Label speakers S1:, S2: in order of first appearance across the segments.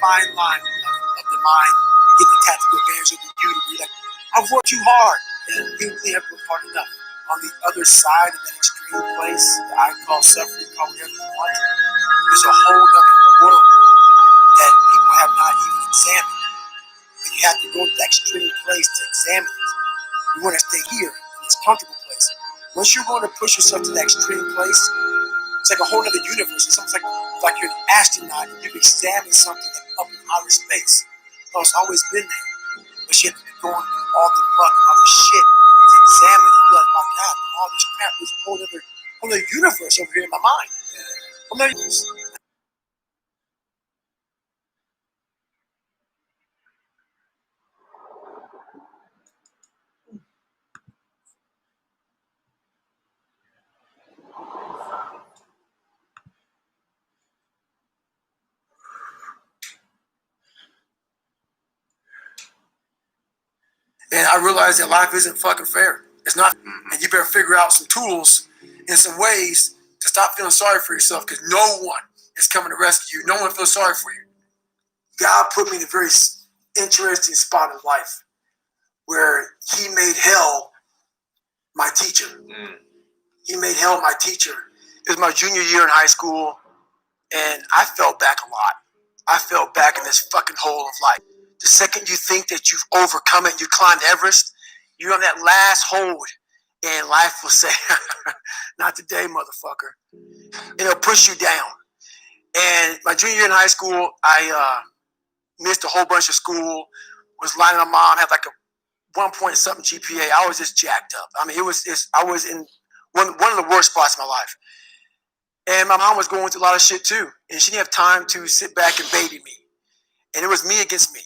S1: fine line of the mind, get the tactical advantage of the you to be like, I've worked too hard, and you really have worked hard enough. On the other side of that extreme place that I call suffering, call whatever you want, there's a whole other world that people have not even examined. But you have to go to that extreme place to examine it. You want to stay here in this comfortable place. Once you're going to push yourself to that extreme place, it's like a whole other universe. It's almost like you're an astronaut and you've examined something up in outer space. Oh, it's always been there. But you have to be going through all the muck and all the shit to examine it. You're like, my God, all this crap, there's a whole other universe over here in my mind. Whole other universe. And I realized that life isn't fucking fair. It's not. And you better figure out some tools and some ways to stop feeling sorry for yourself, because no one is coming to rescue you. No one feels sorry for you. God put me in a very interesting spot in life where he made hell my teacher. He made hell my teacher. It was my junior year in high school, and I fell back a lot. I fell back in this fucking hole of life. The second you think that you've overcome it, you climbed Everest, you're on that last hold, and life will say, not today, motherfucker. And it'll push you down. And my junior year in high school, I missed a whole bunch of school, was lying on my mom, had like a 1 point something GPA. I was just jacked up. I mean, I was in one of the worst spots in my life. And my mom was going through a lot of shit too. And she didn't have time to sit back and baby me. And it was me against me.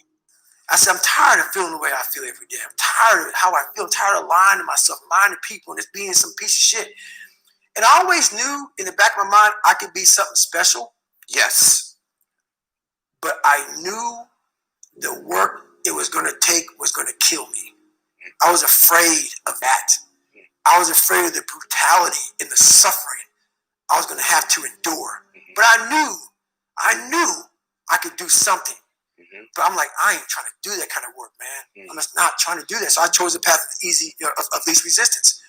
S1: I said, I'm tired of feeling the way I feel every day. I'm tired of how I feel. I'm tired of lying to myself, lying to people, and just being some piece of shit. And I always knew in the back of my mind I could be something special. Yes. But I knew the work it was going to take was going to kill me. I was afraid of that. I was afraid of the brutality and the suffering I was going to have to endure. But I knew I could do something. But I'm like, I ain't trying to do that kind of work, man. I'm just not trying to do that. So I chose the path of least resistance.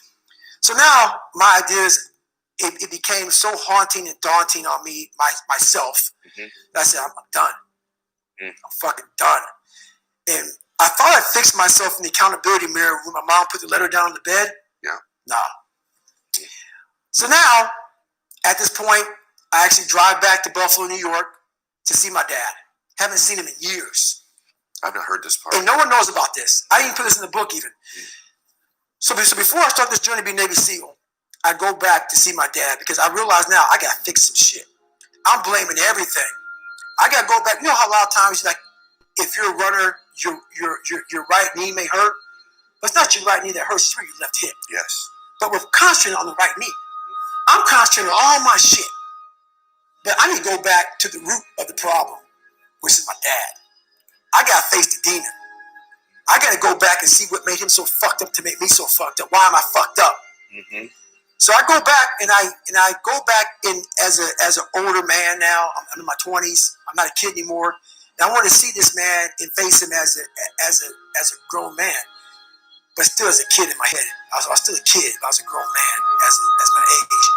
S1: So now my ideas, it became so haunting and daunting on me, myself, that I said, I'm done. I'm fucking done. And I thought I fixed myself in the accountability mirror when my mom put the letter down on the bed. Yeah. Nah. So now, at this point, I actually drive back to Buffalo, New York to see my dad. Haven't seen him in years. I've not heard this part. And no one knows about this. I didn't put this in the book even. So before I start this journey to be Navy SEAL, I go back to see my dad because I realize now I got to fix some shit. I'm blaming everything. I got to go back. You know how a lot of times, like, if you're a runner, your right knee may hurt, but it's not your right knee that hurts, it's your left hip. Yes. But we're concentrating on the right knee. I'm concentrating on all my shit. But I need to go back to the root of the problem, which is my dad. I got to face the demon. I got to go back and see what made him so fucked up to make me so fucked up. Why am I fucked up? So I go back and I go back in as an older man now. I'm in my 20s. I'm not a kid anymore. And I want to see this man and face him as a grown man, but still as a kid in my head. I was still a kid, but I was a grown man as my age.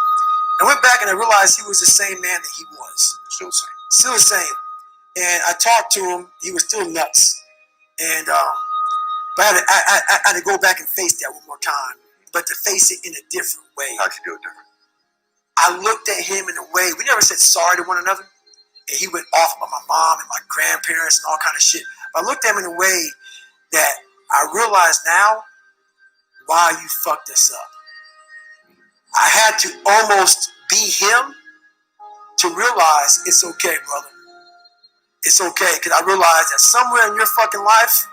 S1: I went back and I realized he was the same man that he was. Still the same. Still the same. And I talked to him. He was still nuts. And but I had to go back and face that one more time, but to face it in a different way. How'd you do it different? I looked at him in a way, we never said sorry to one another. And he went off about my mom and my grandparents and all kind of shit. But I looked at him in a way that I realize now why you fucked this up. I had to almost be him to realize it's okay, brother. It's okay, because I realized that somewhere in your fucking life,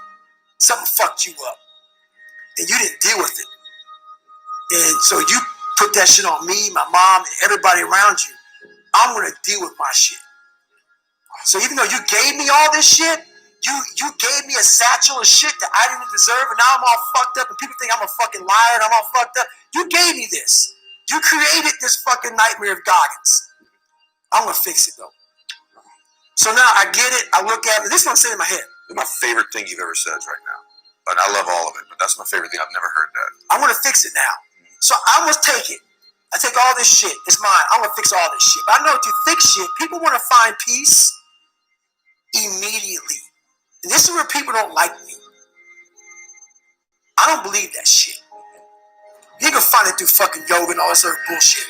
S1: something fucked you up. And you didn't deal with it. And so you put that shit on me, my mom, and everybody around you. I'm going to deal with my shit. So even though you gave me all this shit, you gave me a satchel of shit that I didn't deserve, and now I'm all fucked up, and people think I'm a fucking liar, and I'm all fucked up. You gave me this. You created this fucking nightmare of Goggins. I'm going to fix it, though. So now I get it. I look at it. This is what I'm saying in my head.
S2: It's my favorite thing you've ever said right now. And I love all of it, but that's my favorite thing. I've never heard that.
S1: I want to fix it now. So I must take it. I take all this shit. It's mine. I want to fix all this shit. But I know to fix shit, people want to find peace immediately. And this is where people don't like me. I don't believe that shit. You can find it through fucking yoga and all this other bullshit.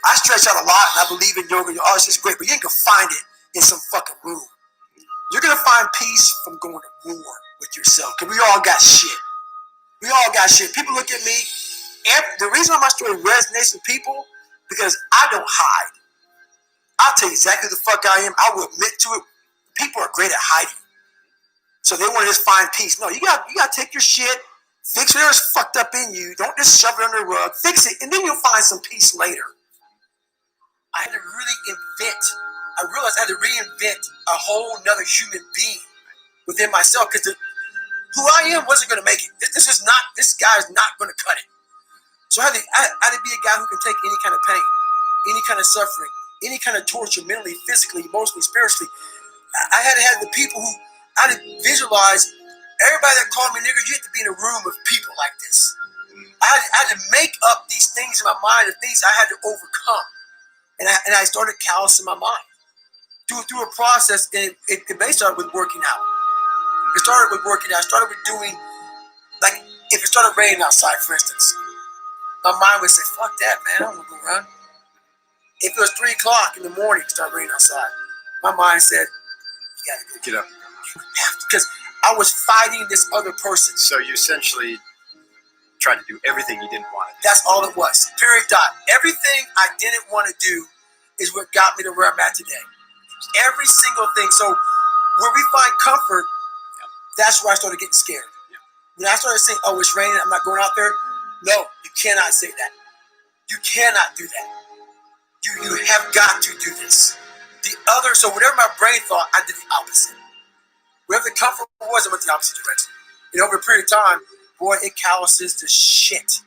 S1: I stretch out a lot and I believe in yoga and all this is great, but you ain't gonna find it in some fucking room. You're gonna find peace from going to war with yourself. Cause we all got shit. We all got shit. People look at me. The reason why my story resonates with people, because I don't hide. I'll tell you exactly who the fuck I am. I will admit to it. People are great at hiding. So they want to just find peace. No, you got to take your shit, fix whatever's fucked up in you. Don't just shove it under the rug. Fix it, and then you'll find some peace later. I had to I realized I had to reinvent a whole nother human being within myself, because who I am wasn't going to make it. This guy is not going to cut it. So I had to be a guy who can take any kind of pain, any kind of suffering, any kind of torture, mentally, physically, emotionally, spiritually. I had to have the people who, I had to visualize everybody that called me nigger. You have to be in a room with people like this. I had to make up these things in my mind, the things I had to overcome. And I started callousing my mind through a process, and it basically started with working out. It started with working out. It started with doing, like, if it started raining outside, for instance, my mind would say, fuck that, man, I don't want to go run. If it was 3 o'clock in the morning, it started raining outside, my mind said, you gotta go.
S2: Get up.
S1: You have to, because I was fighting this other person.
S3: So you essentially tried to do everything you didn't want to do.
S1: That's all it was. Period. Dot. Everything I didn't want to do is what got me to where I'm at today. Every single thing. So where we find comfort, that's where I started getting scared. When I started saying, oh, it's raining, I'm not going out there. No, you cannot say that. You cannot do that. You have got to do this. So whatever my brain thought, I did the opposite. Whatever the comfort was, I went the opposite direction. And over a period of time, boy, it calluses the shit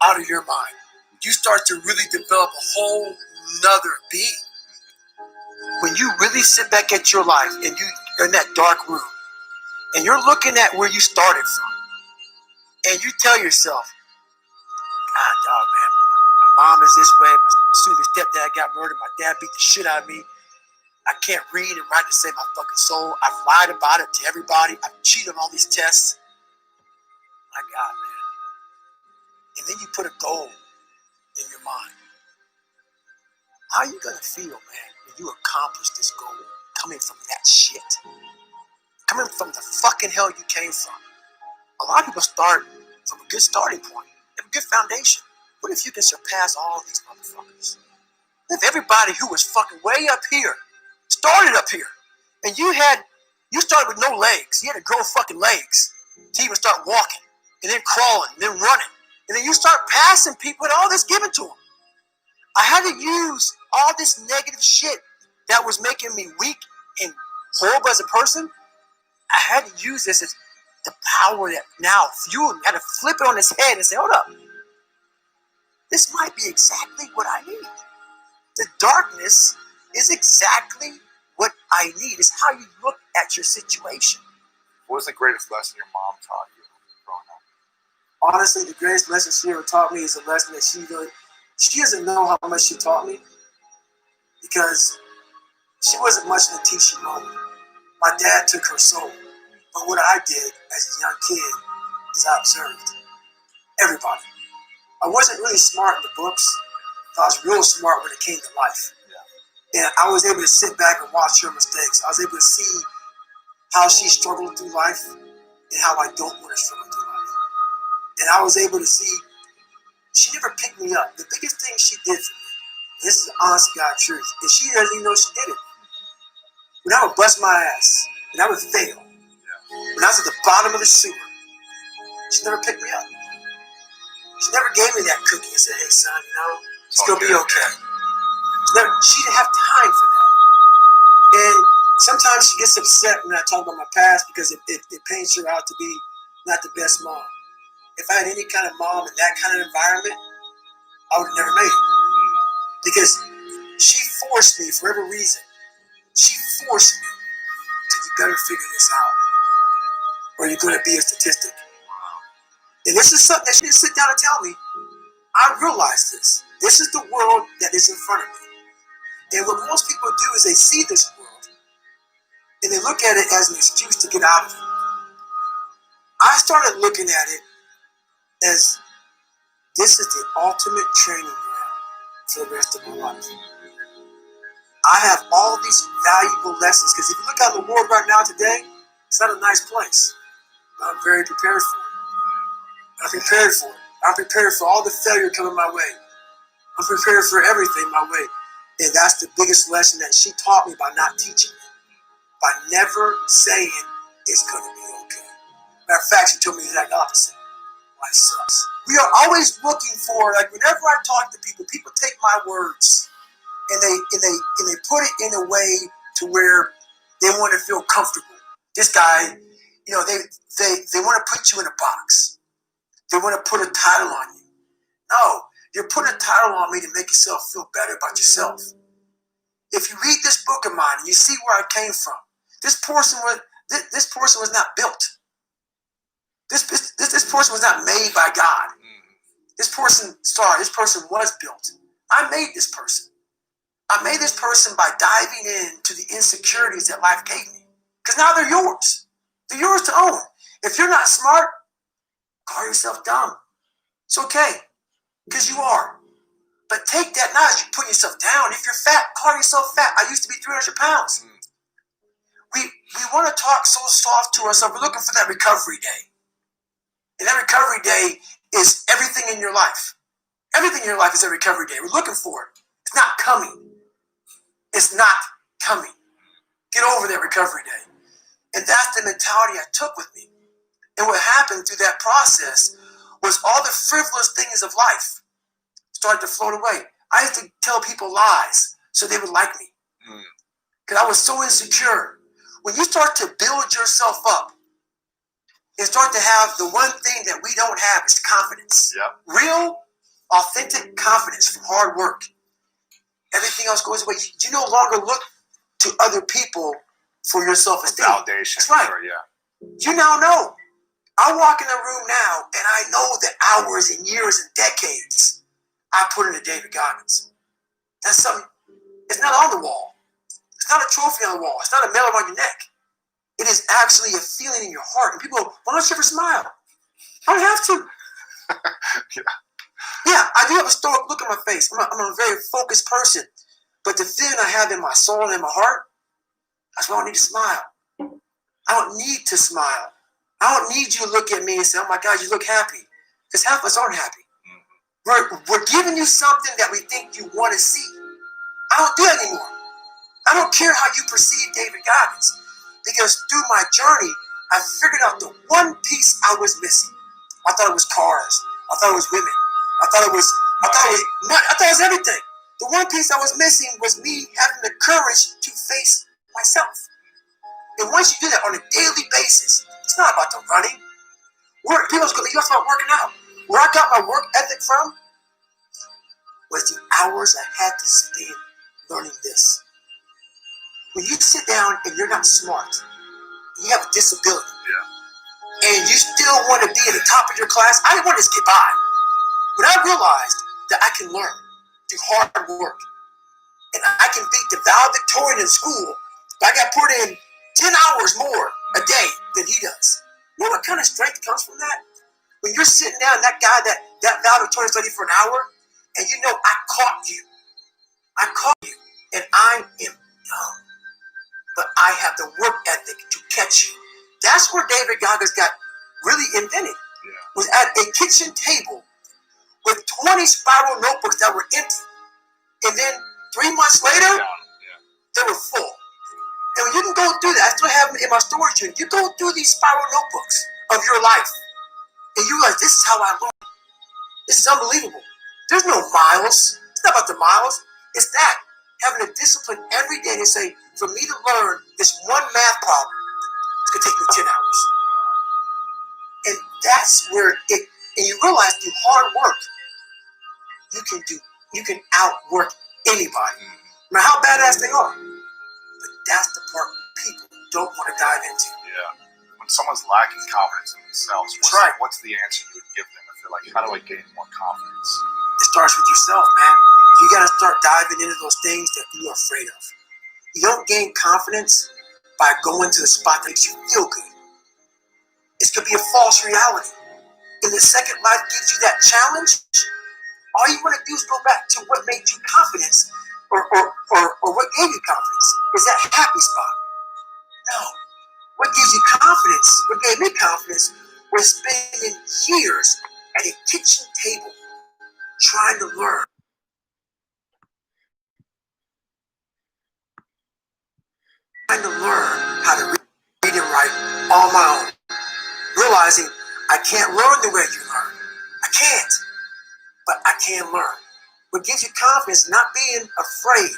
S1: out of your mind. You start to really develop a whole nother being. When you really sit back at your life and you're in that dark room and you're looking at where you started from and you tell yourself, God, dog, man, my mom is this way, my stepdad got murdered, my dad beat the shit out of me, I can't read and write to save my fucking soul, I've lied about it to everybody, I've cheated on all these tests. My God, man. And then you put a goal in your mind. How are you going to feel, man, when you accomplish this goal coming from that shit? Coming from the fucking hell you came from. A lot of people start from a good starting point. They have a good foundation. What if you can surpass all of these motherfuckers? If everybody who was fucking way up here started up here, and you started with no legs. You had to grow fucking legs to even start walking, and then crawling, and then running. And then you start passing people with all this given to them. I had to use all this negative shit that was making me weak and horrible as a person. I had to use this as the power that now fueled me. I had to flip it on its head and say, hold up. This might be exactly what I need. The darkness is exactly what I need. It's how you look at your situation.
S2: What was the greatest lesson your mom taught you growing up?
S1: Honestly, the greatest lesson she ever taught me is a lesson that she doesn't know how much she taught me, because she wasn't much in the teaching moment. My dad took her soul. But what I did as a young kid is I observed everybody. I wasn't really smart in the books, but I was real smart when it came to life. And I was able to sit back and watch her mistakes. I was able to see how she struggled through life and how I don't want to struggle through life. And I was able to see she never picked me up. The biggest thing she did for me, this is the honest to God truth, and she doesn't even know she did it. When I would bust my ass, and I would fail, when I was at the bottom of the sewer, she never picked me up. She never gave me that cookie and said, hey son, it's gonna be okay. She didn't have time for that. And sometimes she gets upset when I talk about my past because it paints her out to be not the best mom. If I had any kind of mom in that kind of environment, I would have never made it. Because she forced me, for every reason, she force me to you better figure this out, or you're going to be a statistic. And this is something that she didn't sit down and tell me. I realize this. This is the world that is in front of me. And what most people do is they see this world and they look at it as an excuse to get out of it. I started looking at it as this is the ultimate training ground for the rest of my life. I have all these valuable lessons because if you look out the world right now today, it's not a nice place. I'm very prepared for it. I'm prepared for it. I'm prepared for all the failure coming my way. I'm prepared for everything my way. And that's the biggest lesson that she taught me by not teaching me. By never saying it's going to be okay. Matter of fact, she told me the exact opposite. Life sucks. We are always looking for, like whenever I talk to people, people take my words and they put it in a way to where they want to feel comfortable. This guy, they want to put you in a box. They want to put a title on you. No, you're putting a title on me to make yourself feel better about yourself. If you read this book of mine and you see where I came from, this person was not built. This person was not made by God. This person was built. I made this person. I made this person by diving into the insecurities that life gave me. Because now they're yours. They're yours to own. If you're not smart, call yourself dumb. It's okay, because you are. But take that not as you put yourself down. If you're fat, call yourself fat. I used to be 300 pounds. We want to talk so soft to ourselves. We're looking for that recovery day. And that recovery day is everything in your life. Everything in your life is a recovery day. We're looking for it. It's not coming. It's not coming. Get over that recovery day. And that's the mentality I took with me. And what happened through that process was all the frivolous things of life started to float away. I used to tell people lies so they would like me. Because I was so insecure. When you start to build yourself up and start to have the one thing that we don't have is confidence. Yep. Real, authentic confidence from hard work. Everything else goes away. You no longer look to other people for your self-esteem.
S2: Validation.
S1: That's right.
S2: Or, yeah.
S1: You now know. I walk in the room now and I know the hours and years and decades I put into David Goggins. That's something, it's not on the wall. It's not a trophy on the wall. It's not a medal on your neck. It is actually a feeling in your heart. And people go, why don't you ever smile? I don't have to. Yeah, I do have a stoic look on my face. I'm a very focused person. But the feeling I have in my soul and in my heart, that's why I don't need to smile. I don't need to smile. I don't need you to look at me and say, oh my God, you look happy. Because half of us aren't happy. We're giving you something that we think you want to see. I don't do that anymore. I don't care how you perceive David Goggins. Because through my journey, I figured out the one piece I was missing. I thought it was cars. I thought it was women. I thought it was everything. The one piece I was missing was me having the courage to face myself. And once you do that on a daily basis, it's not about the running. People's going to be about working out. Where I got my work ethic from was the hours I had to spend learning this. When you sit down and you're not smart, you have a disability, and you still want to be at the top of your class, I didn't want to just get by. But I realized that I can learn through hard work. And I can beat the valedictorian in school, but I got put in 10 hours more a day than he does. You know what kind of strength comes from that? When you're sitting down, that guy, that valedictorian studied for an hour, and you know I caught you. And I am young. But I have the work ethic to catch you. That's where David Goggins got really invented. Was at a kitchen table with 20 spiral notebooks that were empty. And then 3 months later, they were full. And when you can go through that, I still have them in my storage unit. You go through these spiral notebooks of your life, and you realize this is how I learn. This is unbelievable. There's no miles. It's not about the miles. It's that. Having a discipline every day to say, for me to learn this one math problem, it's going to take me 10 hours. And that's where and you realize through hard work, you can outwork anybody, no matter how badass they are. But that's the part people don't want to dive into.
S4: Yeah. When someone's lacking confidence in themselves, what's the answer you would give them if they're like, how do I gain more confidence?
S1: It starts with yourself, man. You got to start diving into those things that you're afraid of. You don't gain confidence by going to the spot that makes you feel good. It's going to be a false reality. And the second life gives you that challenge, all you want to do is go back to what made you confidence or what gave you confidence. Is that happy spot? No. What gives you confidence, what gave me confidence, was spending years at a kitchen table trying to learn. Trying to learn how to read and write on my own. Realizing I can't learn the way you learn. I can't. But I can learn. What gives you confidence, not being afraid